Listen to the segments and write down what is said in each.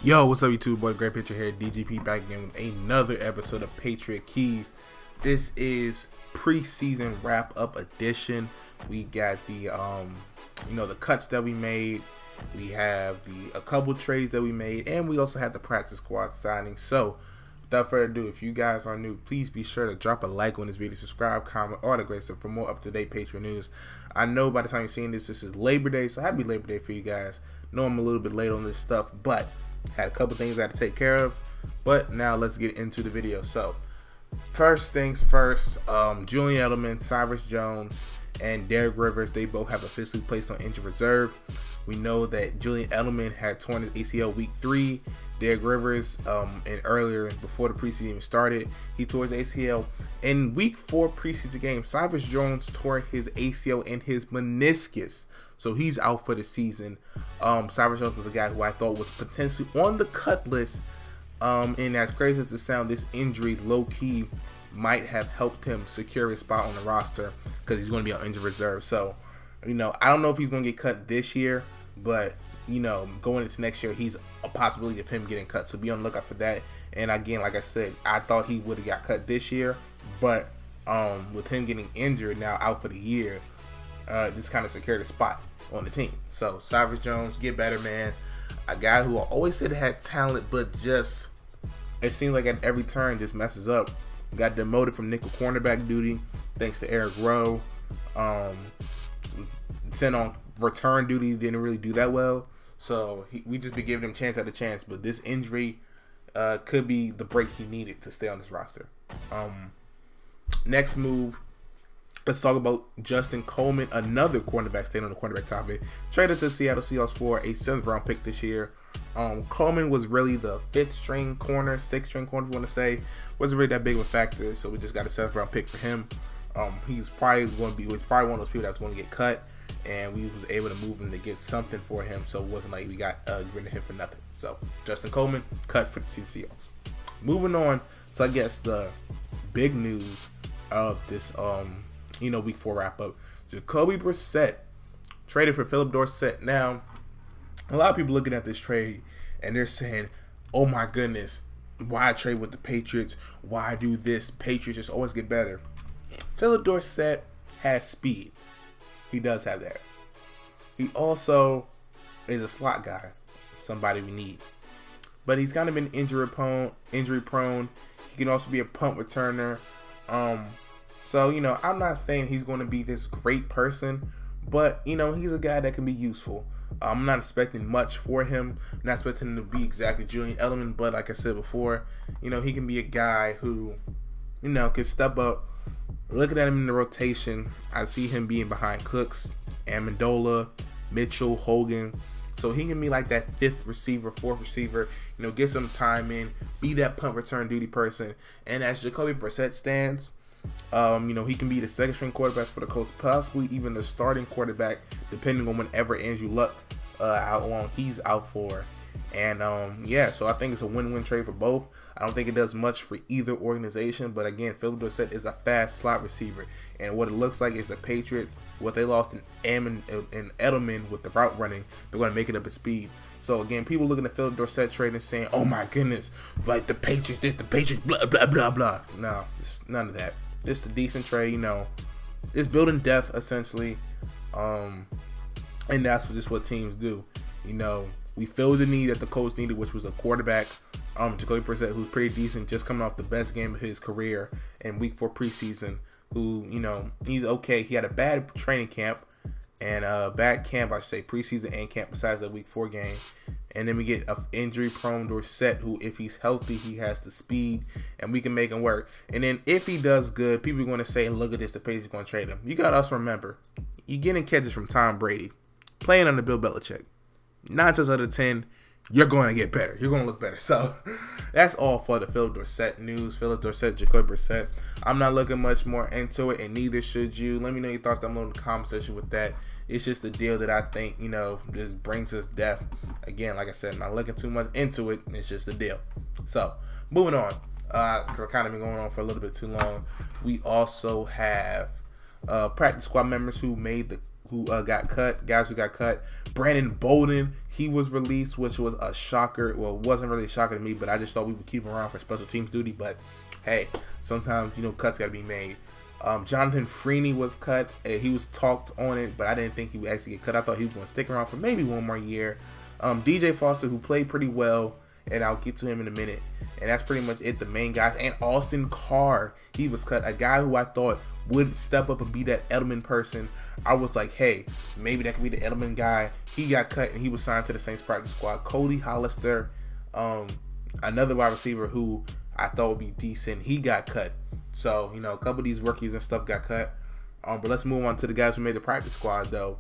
Yo, what's up YouTube? Boy, Great Picture here, DGP back again with another episode of Patriot Keys. This is preseason wrap-up edition. We got the the cuts that we made. We have a couple trades that we made, and we also had the practice squad signing. So, without further ado, if you guys are new, please be sure to drop a like on this video, subscribe, comment, all the great stuff for more up-to-date Patriot news. I know by the time you're seeing this is Labor Day, so happy Labor Day for you guys. Know I'm a little bit late on this stuff, but had a couple things I had to take care of. But now let's get into the video. So, first things first, Julian Edelman, Cyrus Jones, and Derek Rivers, they both have officially placed on injured reserve. We know that Julian Edelman had torn his ACL week 3. Derek Rivers, and earlier, before the preseason even started, he tore his ACL. In week 4 preseason game, Cyrus Jones tore his ACL and his meniscus. So he's out for the season. Cyrus Jones was a guy who I thought was potentially on the cut list. And as crazy as it sounds, this injury low-key might have helped him secure his spot on the roster because he's going to be on injured reserve. So, I don't know if he's going to get cut this year, but, going into next year, he's a possibility of him getting cut. So be on the lookout for that. And again, like I said, I thought he would have got cut this year, but with him getting injured now out for the year, this kind of secured a spot on the team. So Cyrus Jones, get better, man. A guy who I always said had talent, but just it seems like at every turn just messes up. Got demoted from nickel cornerback duty thanks to Eric Rowe. Sent on return duty, didn't really do that well. So we just be giving him chance after chance. But this injury could be the break he needed to stay on this roster. Next move. Let's talk about Justin Coleman, another cornerback, staying on the cornerback topic. Traded to Seattle Seahawks for a 7th round pick this year. Coleman was really the 5th string corner, 6th string corner, if you want to say. Wasn't really that big of a factor, so we just got a 7th round pick for him. He's probably one of those people that's going to get cut, and we was able to move him to get something for him, so it wasn't like we got rid of him for nothing. So Justin Coleman, cut for the Seahawks. Moving on to, I guess, the big news of this week 4 wrap up. Jacoby Brissett traded for Philip Dorsett. Now, a lot of people looking at this trade and they're saying, oh my goodness, why trade with the Patriots? Why do this? Patriots just always get better. Philip Dorsett has speed. He does have that. He also is a slot guy, somebody we need. But he's kind of been injury prone. He can also be a punt returner. So, I'm not saying he's going to be this great person, but, he's a guy that can be useful. I'm not expecting much for him. I'm not expecting him to be exactly Julian Edelman, but like I said before, he can be a guy who, can step up. Looking at him in the rotation, I see him being behind Cooks, Amendola, Mitchell, Hogan. So he can be like that 5th receiver, 4th receiver, get some time in, be that punt return duty person. And as Jacoby Brissett stands, he can be the 2nd string quarterback for the Colts, possibly even the starting quarterback, depending on whenever Andrew Luck how long he's out for. And so I think it's a win-win trade for both. I don't think it does much for either organization, but again, Philip Dorsett is a fast slot receiver, and what it looks like is the Patriots, what they lost in Edelman with the route running, they're going to make it up at speed. So again, people looking at Philip Dorsett trade and saying, oh my goodness, like the Patriots, blah blah blah blah. No, just none of that. Just a decent trade, it's building depth essentially, and that's just what teams do. We filled the need that the Colts needed, which was a quarterback. Jacoby Brissett, who's pretty decent, just coming off the best game of his career in week 4 preseason. Who, he's okay. He had a bad training camp and bad camp, I should say, preseason and camp besides that week 4 game. And then we get an injury-prone Dorsett, who, if he's healthy, he has the speed, and we can make him work. And then if he does good, people are going to say, look at this, the Patriots are going to trade him. You got to also remember, you're getting catches from Tom Brady, playing under Bill Belichick. 9 times out of 10, you're going to get better. You're going to look better. So that's all for the Philip Dorsett news. Philip Dorsett, Jacoby Brissett. I'm not looking much more into it, and neither should you. Let me know your thoughts down below in the comment section with that. It's just a deal that I think, just brings us depth. Again, like I said, not looking too much into it. It's just a deal. So, moving on. Because I've kind of been going on for a little bit too long. We also have practice squad members who got cut, guys who got cut. Brandon Bolden, he was released, which was a shocker. Well, it wasn't really a shocker to me, but I just thought we would keep him around for special teams duty. But hey, sometimes, you know, cuts got to be made. Jonathan Freeney was cut. He was talked on it, but I didn't think he would actually get cut. I thought he was going to stick around for maybe one more year. DJ Foster, who played pretty well, and I'll get to him in a minute. And that's pretty much it, the main guys. And Austin Carr, he was cut. A guy who I thought would step up and be that Edelman person. I was like, hey, maybe that could be the Edelman guy. He got cut, and he was signed to the Saints practice squad. Cody Hollister, another wide receiver who I thought would be decent, he got cut. So, you know, a couple of these rookies and stuff got cut. But let's move on to the guys who made the practice squad, though.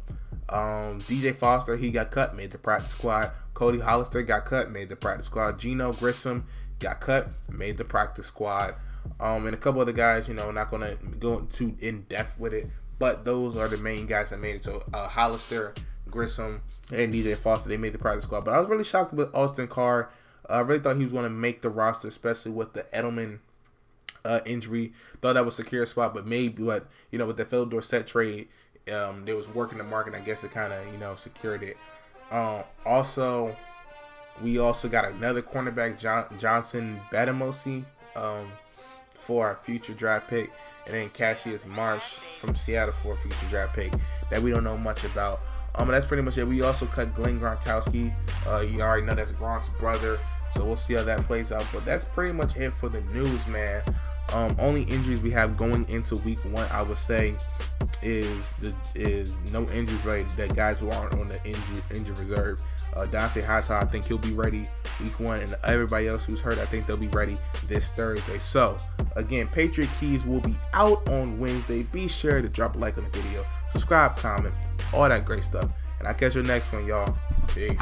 DJ Foster, he got cut, made the practice squad. Cody Hollister got cut, made the practice squad. Geno Grissom got cut, made the practice squad. And a couple other guys, you know, not going to go too in-depth with it, but those are the main guys that made it. So, Hollister, Grissom, and DJ Foster, they made the practice squad. But I was really shocked with Austin Carr. I really thought he was going to make the roster, especially with the Edelman injury. Thought that was a secure spot, but maybe, but you know, with the Phil Dorsett trade, they was working the market. I guess it kind of, you know, secured it. Also, we also got another cornerback, Johnson Badamosi, for our future draft pick, and then Cassius Marsh from Seattle for a future draft pick that we don't know much about. That's pretty much it. We also cut Glenn Gronkowski. You already know that's Gronk's brother, so we'll see how that plays out. But that's pretty much it for the news, man. Only injuries we have going into week 1, I would say, is no injuries related. That guys who aren't on the injury reserve. Dante Hightower, I think he'll be ready week 1, and everybody else who's hurt, I think they'll be ready this Thursday. So again, Patriot Keys will be out on Wednesday. Be sure to drop a like on the video, subscribe, comment, all that great stuff, and I'll catch you next one, y'all. Peace.